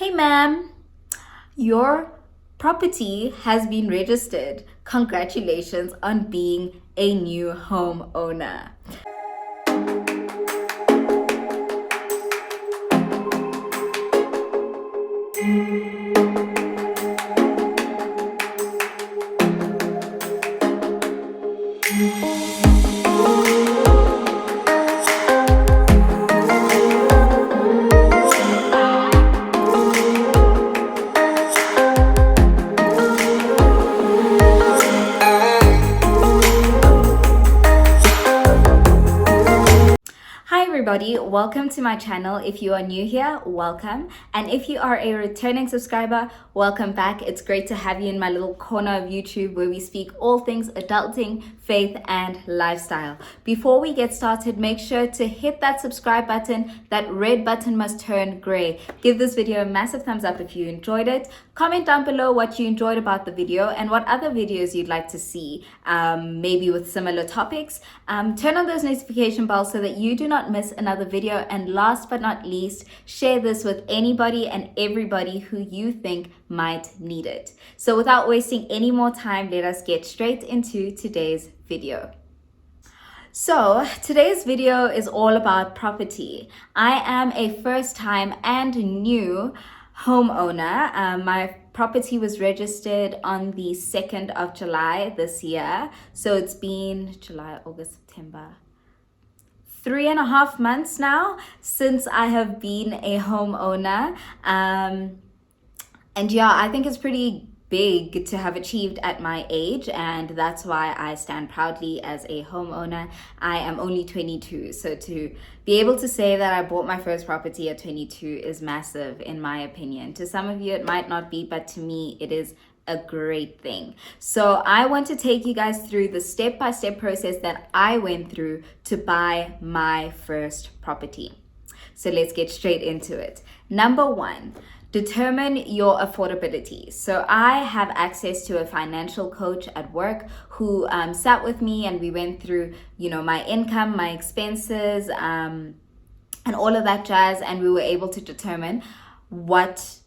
Hey ma'am, your property has been registered. Congratulations on being a new homeowner. Hi everybody, welcome to my channel. If you are new here, welcome. And if you are a returning subscriber, welcome back. It's great to have you in my little corner of YouTube where we speak all things adulting, faith, and lifestyle. Before we get started, make sure to hit that subscribe button. That red button must turn gray. Give this video a massive thumbs up if you enjoyed it. Comment down below what you enjoyed about the video and what other videos you'd like to see, maybe with similar topics. Turn on those notification bells so that you do not miss another video. And last but not least, share this with anybody and everybody who you think might need it. So without wasting any more time, let us get straight into today's video. So today's video is all about property. I am a first time and new homeowner. My property was registered on the 2nd of July this year. So it's been July, August, September, 3.5 months now since I have been a homeowner. And yeah, I think it's pretty big to have achieved at my age, and that's why I stand proudly as a homeowner. I am only 22, so to be able to say that I bought my first property at 22 is massive in my opinion. To some of you it might not be, but to me it is a great thing. So I want to take you guys through the step-by-step process that I went through to buy my first property. So let's get straight into it. Number one, determine your affordability. So I have access to a financial coach at work who sat with me and we went through, my income, my expenses, and all of that jazz. And we were able to determine what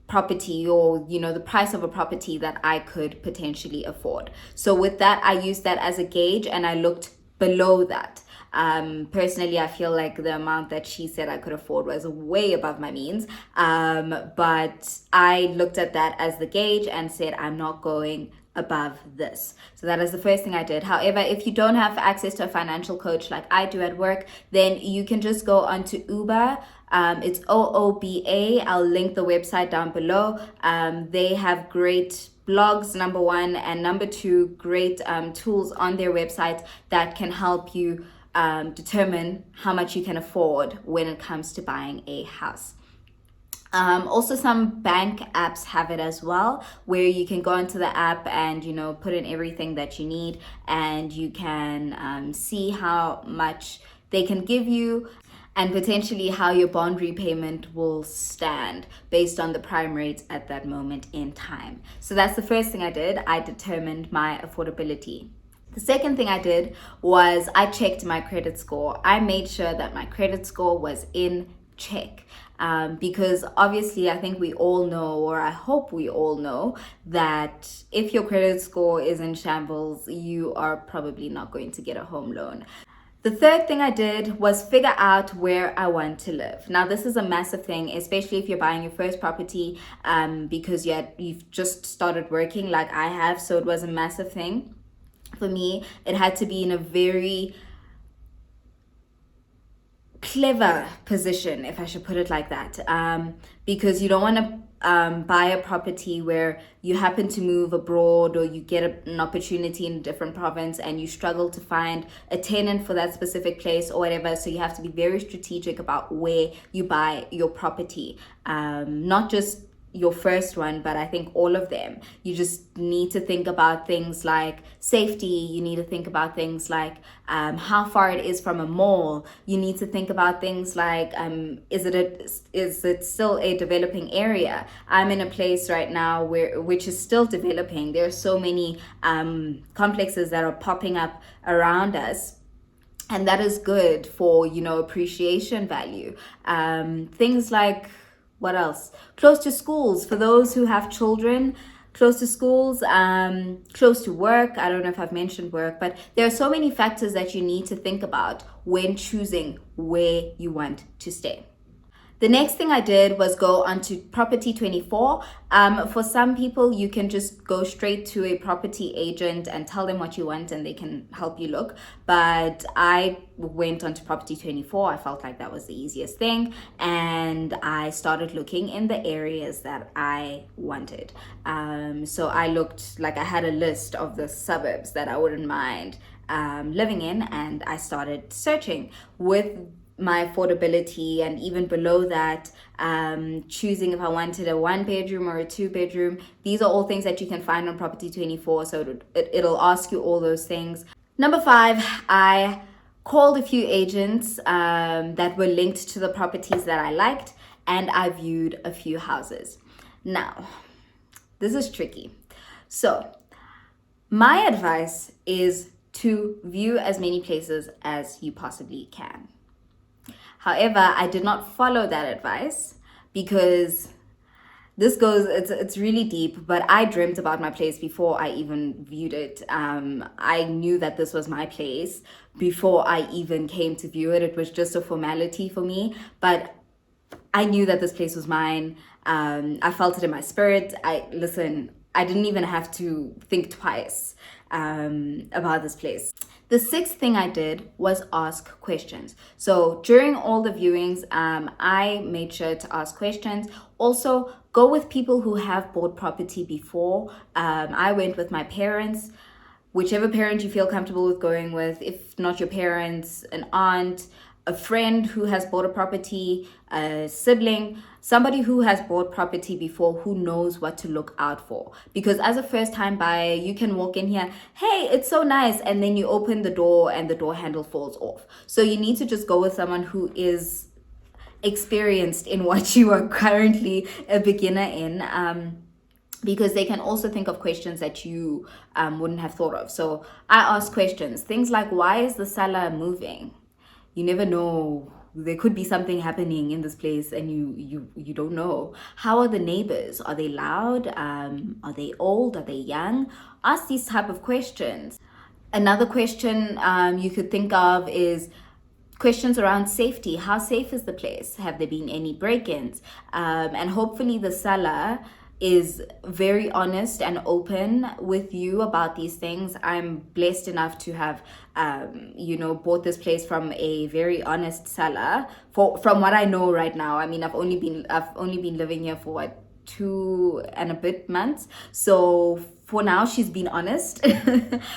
property or the price of a property that I could potentially afford. So with that, I used that as a gauge and I looked below that. Personally, I feel like the amount that she said I could afford was way above my means. But I looked at that as the gauge and said, I'm not going above this. So that is the first thing I did. However, if you don't have access to a financial coach like I do at work, then you can just go onto Uber. It's OOBA. I'll link the website down below. They have great blogs, number one, and number two, great tools on their website that can help you determine how much you can afford when it comes to buying a house. Also, some bank apps have it as well, where you can go into the app and put in everything that you need, and you can see how much they can give you and potentially how your bond repayment will stand based on the prime rates at that moment in time. So that's the first thing I did. I determined my affordability. The second thing I did was I checked my credit score. I made sure that my credit score was in check. Because obviously I think we all know, or I hope we all know, that if your credit score is in shambles, you are probably not going to get a home loan. The third thing I did was figure out where I want to live. Now, this is a massive thing, especially if you're buying your first property, because you've just started working like I have, so it was a massive thing. For me, it had to be in a very clever position, if I should put it like that, because you don't want to buy a property where you happen to move abroad or you get an opportunity in a different province and you struggle to find a tenant for that specific place or whatever. So you have to be very strategic about where you buy your property, not just your first one, but I think all of them. You just need to think about things like safety. You need to think about things like how far it is from a mall. You need to think about things like is it still a developing area? I'm in a place right now which is still developing. There are so many complexes that are popping up around us. And that is good for, appreciation value. Things like What else? Close to schools for those who have children. Close to schools, close to work. I don't know if I've mentioned work, but there are so many factors that you need to think about when choosing where you want to stay. The next thing I did was go onto Property 24. For some people, you can just go straight to a property agent and tell them what you want and they can help you look. But I went onto Property 24. I felt like that was the easiest thing. And I started looking in the areas that I wanted. So I looked, like I had a list of the suburbs that I wouldn't mind living in, and I started searching with my affordability, and even below that, choosing if I wanted a 1-bedroom or a 2-bedroom. These are all things that you can find on Property 24, so it'll ask you all those things. Number 5, I called a few agents that were linked to the properties that I liked, and I viewed a few houses. Now, this is tricky. So my advice is to view as many places as you possibly can. However, I did not follow that advice because it's really deep, but I dreamt about my place before I even viewed it. I knew that this was my place before I even came to view it. It was just a formality for me, but I knew that this place was mine. I felt it in my spirit. I didn't even have to think twice about this place. The 6th thing I did was ask questions. So during all the viewings, I made sure to ask questions. Also, go with people who have bought property before. I went with my parents, whichever parent you feel comfortable with going with. If not your parents, an aunt, a friend who has bought a property, a sibling, somebody who has bought property before who knows what to look out for. Because as a first-time buyer, you can walk in here, hey, it's so nice, and then you open the door and the door handle falls off. So you need to just go with someone who is experienced in what you are currently a beginner in. Because they can also think of questions that you wouldn't have thought of. So I ask questions, things like, why is the seller moving? You never know. There could be something happening in this place and you don't know. How are the neighbors? Are they loud? Are they old? Are they young? Ask these type of questions. Another question you could think of is questions around safety. How safe is the place? Have there been any break-ins? And hopefully the seller is very honest and open with you about these things. I'm blessed enough to have bought this place from a very honest seller. From what I know right now, I mean, I've only been living here for 2 and a bit months. So for now, she's been honest.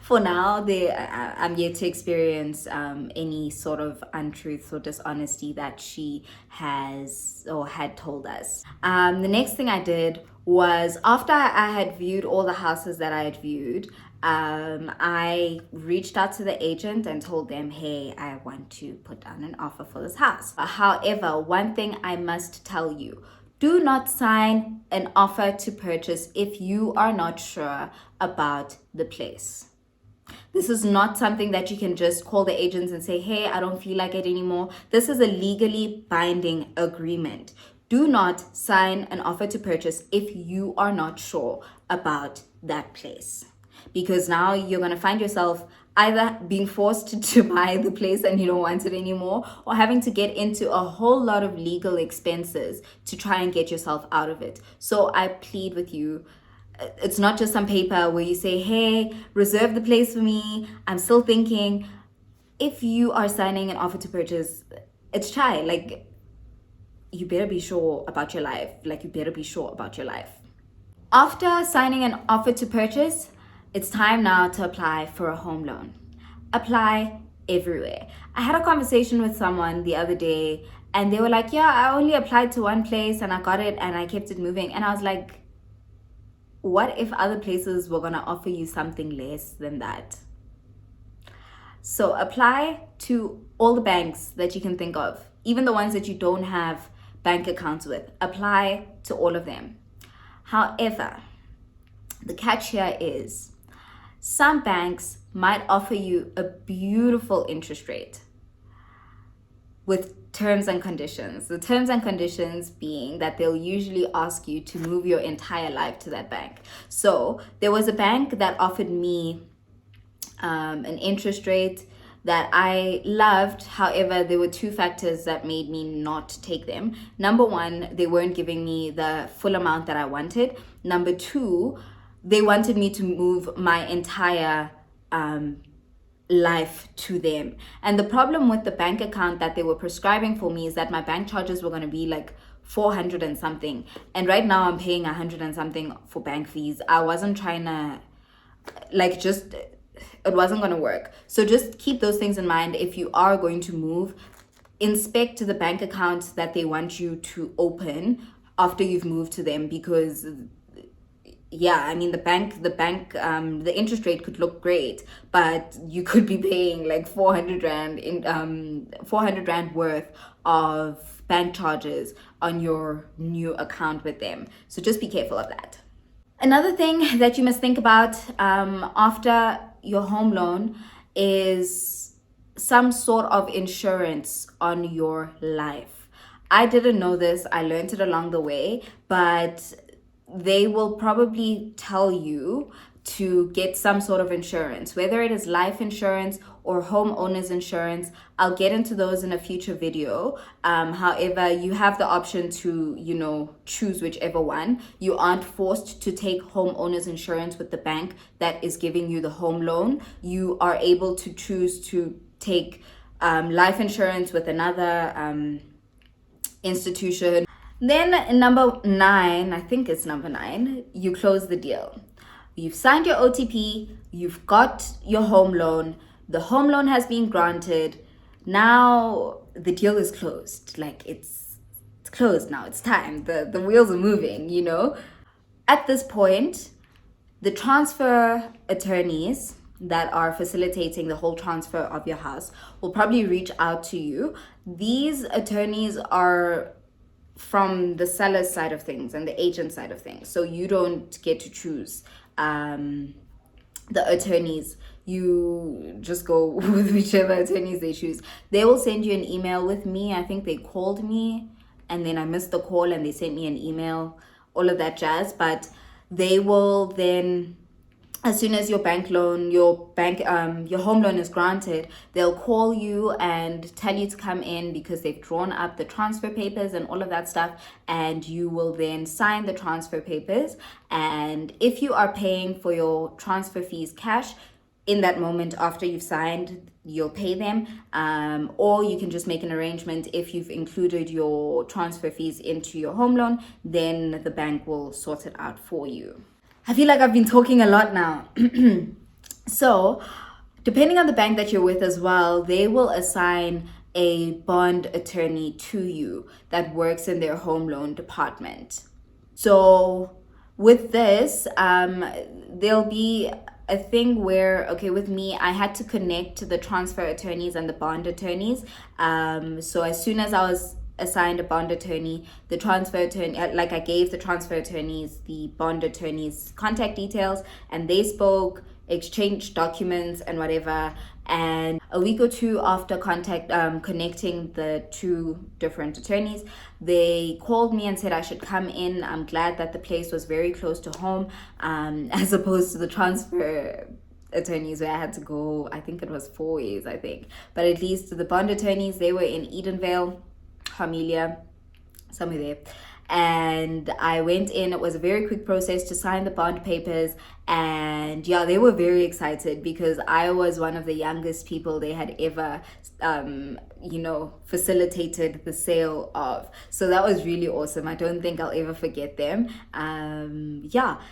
For now, I'm yet to experience any sort of untruth or dishonesty that she has or had told us. The next thing I did was, after I had viewed all the houses that I had viewed, I reached out to the agent and told them, hey, I want to put down an offer for this house. However, one thing I must tell you, do not sign an offer to purchase if you are not sure about the place. This is not something that you can just call the agents and say, hey, I don't feel like it anymore. This is a legally binding agreement. Do not sign an offer to purchase if you are not sure about that place. Because now you're going to find yourself either being forced to buy the place and you don't want it anymore, or having to get into a whole lot of legal expenses to try and get yourself out of it. So I plead with you, it's not just some paper where you say, hey, reserve the place for me, I'm still thinking. If you are signing an offer to purchase, it's shy. Like, you better be sure about your life. After signing an offer to purchase, it's time now to apply for a home loan. Apply everywhere. I had a conversation with someone the other day and they were like, yeah, I only applied to one place and I got it and I kept it moving. And I was like, what if other places were gonna offer you something less than that? So apply to all the banks that you can think of, even the ones that you don't have bank accounts with. Apply to all of them. However, the catch here is some banks might offer you a beautiful interest rate with terms and conditions. The terms and conditions being that they'll usually ask you to move your entire life to that bank. So there was a bank that offered me an interest rate that I loved. However, there were two factors that made me not take them. Number one, they weren't giving me the full amount that I wanted. Number two, they wanted me to move my entire life to them. And the problem with the bank account that they were prescribing for me is that my bank charges were going to be like 400 and something. And right now I'm paying 100 and something for bank fees. I wasn't trying to it wasn't going to work. So just keep those things in mind. If you are going to move, inspect the bank accounts that they want you to open after you've moved to them, because the interest rate could look great, but you could be paying like 400 rand worth of bank charges on your new account with them. So just be careful of that. Another thing that you must think about after your home loan is some sort of insurance on your life. I didn't know this. I learned it along the way, but they will probably tell you to get some sort of insurance, whether it is life insurance or homeowners insurance. I'll get into those in a future video. However, you have the option to, choose whichever one. You aren't forced to take homeowners insurance with the bank that is giving you the home loan. You are able to choose to take life insurance with another institution. Then number 9, I think it's number 9, you close the deal. You've signed your OTP, you've got your home loan, the home loan has been granted. Now the deal is closed. Like it's closed now, it's time. The wheels are moving, At this point, the transfer attorneys that are facilitating the whole transfer of your house will probably reach out to you. These attorneys are from the seller's side of things and the agent side of things. So you don't get to choose the attorneys. You just go with whichever attorneys they choose. They will send you an email. With me, I think they called me and then I missed the call and they sent me an email, all of that jazz. But they will then, as soon as your home loan is granted, they'll call you and tell you to come in because they've drawn up the transfer papers and all of that stuff, and you will then sign the transfer papers. And if you are paying for your transfer fees cash, in that moment after you've signed, you'll pay them, or you can just make an arrangement. If you've included your transfer fees into your home loan, then the bank will sort it out for you. I feel like I've been talking a lot now. So, depending on the bank that you're with as well, they will assign a bond attorney to you that works in their home loan department. So, with this, there'll be a thing where, with me, I had to connect to the transfer attorneys and the bond attorneys. So, as soon as I was assigned a bond attorney, the transfer attorney, I gave the transfer attorneys the bond attorney's contact details, and they spoke, exchanged documents and whatever. And a week or two after connecting the two different attorneys, they called me and said I should come in. I'm glad that the place was very close to home, as opposed to the transfer attorneys where I had to go, I think it was 4 ways, but at least the bond attorneys, they were in Edenvale, Amelia, somewhere there. And I went in. It was a very quick process to sign the bond papers, and they were very excited because I was one of the youngest people they had ever facilitated the sale of. So that was really awesome. I don't think I'll ever forget them.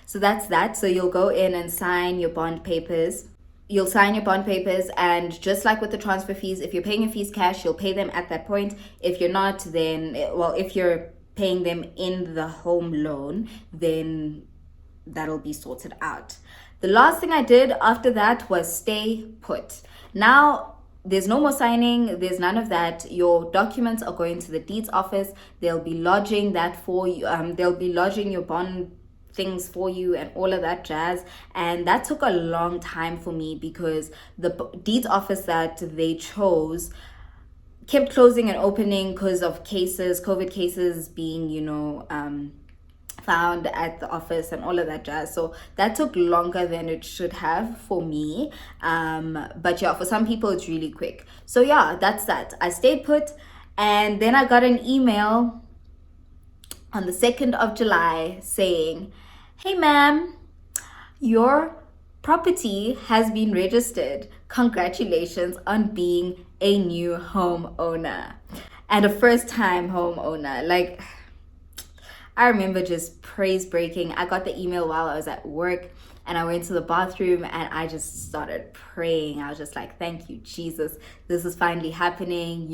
So that's that. So you'll go in and sign your bond papers. You'll sign your bond papers, and just like with the transfer fees, if you're paying your fees cash, you'll pay them at that point. If you're not, then, if you're paying them in the home loan, then that'll be sorted out. The last thing I did after that was stay put. Now, there's no more signing, there's none of that. Your documents are going to the deeds office. They'll be lodging that for you. They'll be lodging your bond things for you and all of that jazz. And that took a long time for me because the deeds office that they chose kept closing and opening because of cases, COVID cases being, found at the office and all of that jazz. So that took longer than it should have for me. But yeah, for some people it's really quick. So yeah, that's that. I stayed put, and then I got an email on the 2nd of July saying, "Hey ma'am, your property has been registered. Congratulations on being a new homeowner and a first-time homeowner." Like, I remember just praise breaking. I got the email while I was at work, and I went to the bathroom and I just started praying. I was just like, "Thank you, Jesus. This is finally happening."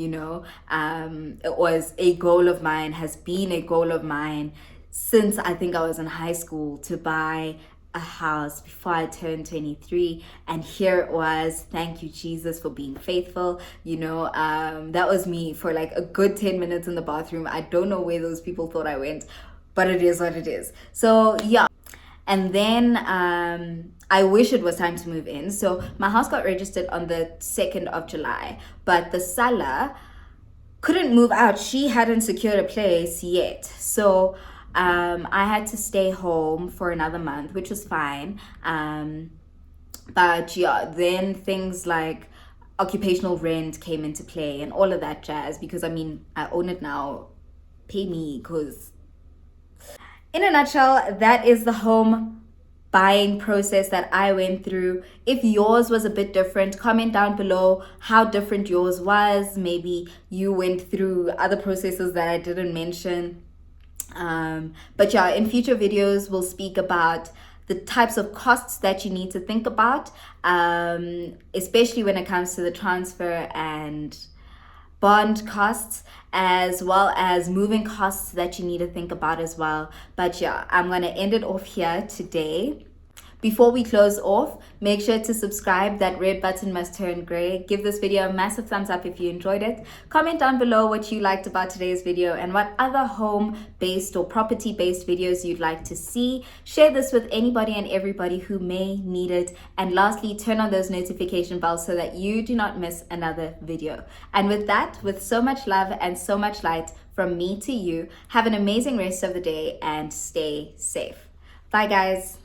It was a goal of mine, has been a goal of mine since I think I was in high school, to buy a house before I turned 23, and here it was. Thank you, Jesus, for being faithful. That was me for like a good 10 minutes in the bathroom. I don't know where those people thought I went, but it is what it is. So yeah. And then I wish it was time to move in. So my house got registered on the 2nd of July, but the seller couldn't move out. She hadn't secured a place yet. So I had to stay home for another month, which was fine. But yeah, then things like occupational rent came into play and all of that jazz, because I own it now. Pay me, because in a nutshell, that is the home buying process that I went through. If yours was a bit different, comment down below how different yours was. Maybe you went through other processes that I didn't mention. But yeah, in future videos, we'll speak about the types of costs that you need to think about, especially when it comes to the transfer and bond costs, as well as moving costs that you need to think about as well. But yeah, I'm gonna end it off here today. Before we close off, make sure to subscribe. That red button must turn gray. Give this video a massive thumbs up if you enjoyed it. Comment down below what you liked about today's video and what other home-based or property-based videos you'd like to see. Share this with anybody and everybody who may need it. And lastly, turn on those notification bells so that you do not miss another video. And with that, with so much love and so much light from me to you, have an amazing rest of the day and stay safe. Bye guys.